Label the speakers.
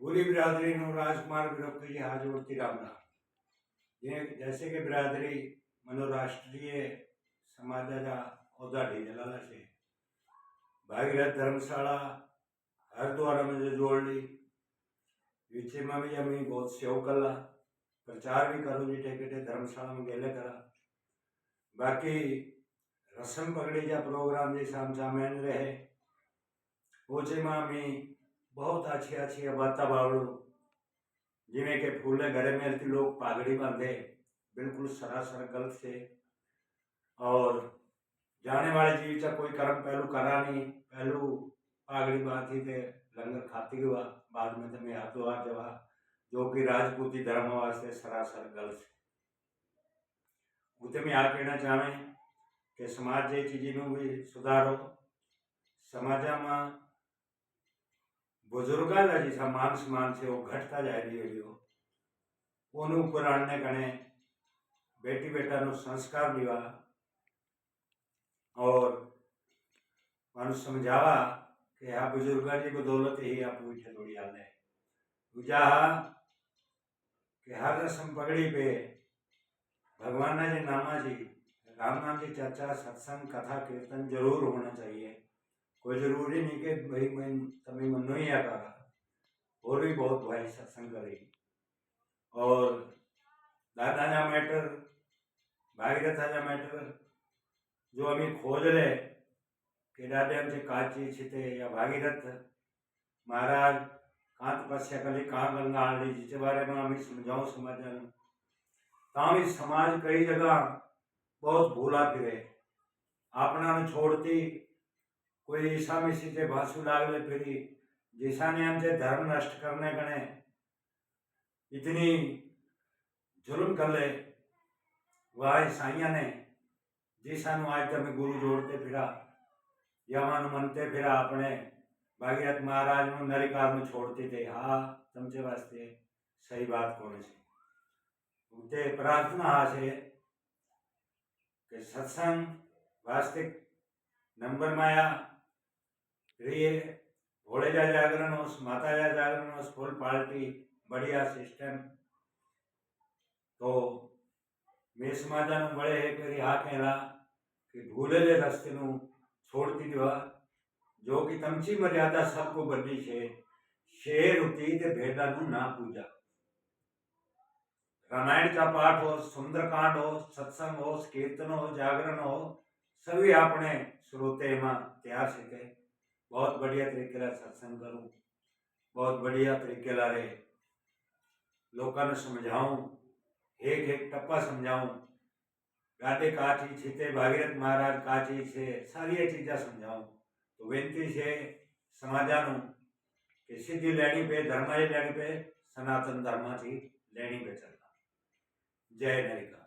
Speaker 1: पूरी बिरादरी ਨੂੰ राजकुमार विरोधी जी हाथ जोड़ती राम राम। ये जैसे कि बिरादरी मनोराष्ट्रीय समाजाचा औदा ढिजलाला से भागीरथ धर्मशाला हरिद्वारामध्ये जोडली विचेमा बी आम्ही बहुत सेव केला प्रचार भी करूँ जी टेकेटे धर्मशाला में गेले करा बाकी रसम पगड़ीचा प्रोग्राम जे सामसामेन रहे ओचेमा आम्ही बहुत अच्छी अच्छी बाता बावड़ू जिमें के फूले घरे में लोग पागड़ी बांधे बिल्कुल सरासर गलत से और जाने वाले जीव का कोई कर्म पहलू करा नहीं पहलू पागड़ी बांधी थे लंगर खाती हुआ बाद में तुम्हें हाथों हाथ जवा जो कि राजपूती धर्म वास्ते सरासर गलत है उते में आ कहना चाहें कि समाज जे चीज़ों भी सुधारो समाजा में बुजुर्गा का जैसा मान सम्मान से वो घटता जा रही हो ऊपर आणने कणे बेटी बेटा नो संस्कार दीवा और मानु समझावा कि आ बुजुर्गा की बदौलत ही आप उठे थोड़ी हाले दूजा कि हर रस्म पगड़ी पे भगवान के नामा जी राम नाम की चर्चा सत्संग कथा कीर्तन जरूर होना चाहिए कोई जरूरी नहीं कि भाई मैं तमें मनो ही आ करा और भी बहुत भाई सत्संग करेगी और दादा जा मैटर भागीरथा जा मैटर जो अभी खोज रहे कि दादे हमसे का चीज छिते या भागीरथ महाराज कहाँ तपस्या करी कहाँ गंगा आली जिसके बारे में हमें समझाओ समझन तामी समाज कई जगह बहुत भूला फिरे अपना ने छोड़ती कोई ईसा मिसी से भाषु लागले फिरी जिसा ने हमसे धर्म नष्ट करने गणे इतनी जुल्म कर ले वह ईसाइया ने जिसा आज तमें गुरु जोड़ते फिरा यमान मनते फिरा अपने भागीरथ महाराज में नरिकार में छोड़ते थे हाँ तमचे वास्ते सही बात कोने से उनते प्रार्थना हाँ से कि सत्संग वास्तविक नंबर माया प्रिय भोले जा जागरण हो माता जा जागरण हो फुल पार्टी बढ़िया सिस्टम तो मैं समाजा बड़े है फिर हाँ कहला कि भूलेले रस्ते छोड़ती दीवा जो कि तमची मर्यादा सबको बड़ी है शेर होती ते भेड़ा ना पूजा रामायण का पाठ हो सुंदरकांड हो सत्संग हो कीर्तन हो जागरण हो सभी अपने श्रोते में तैयार सके बहुत बढ़िया तरीके सत्संग करूँ बहुत बढ़िया तरीके रे लोगों ने समझाऊं एक एक टप्पा समझाऊं गाटे का चीज छीते भागीरथ महाराज का चीज है सारी चीज़ा समझाऊं तो विनती है समाजानु कि सीधी लेनी पे धर्म लेनी पे सनातन धर्म थी लेनी पे चलना जय नरिका।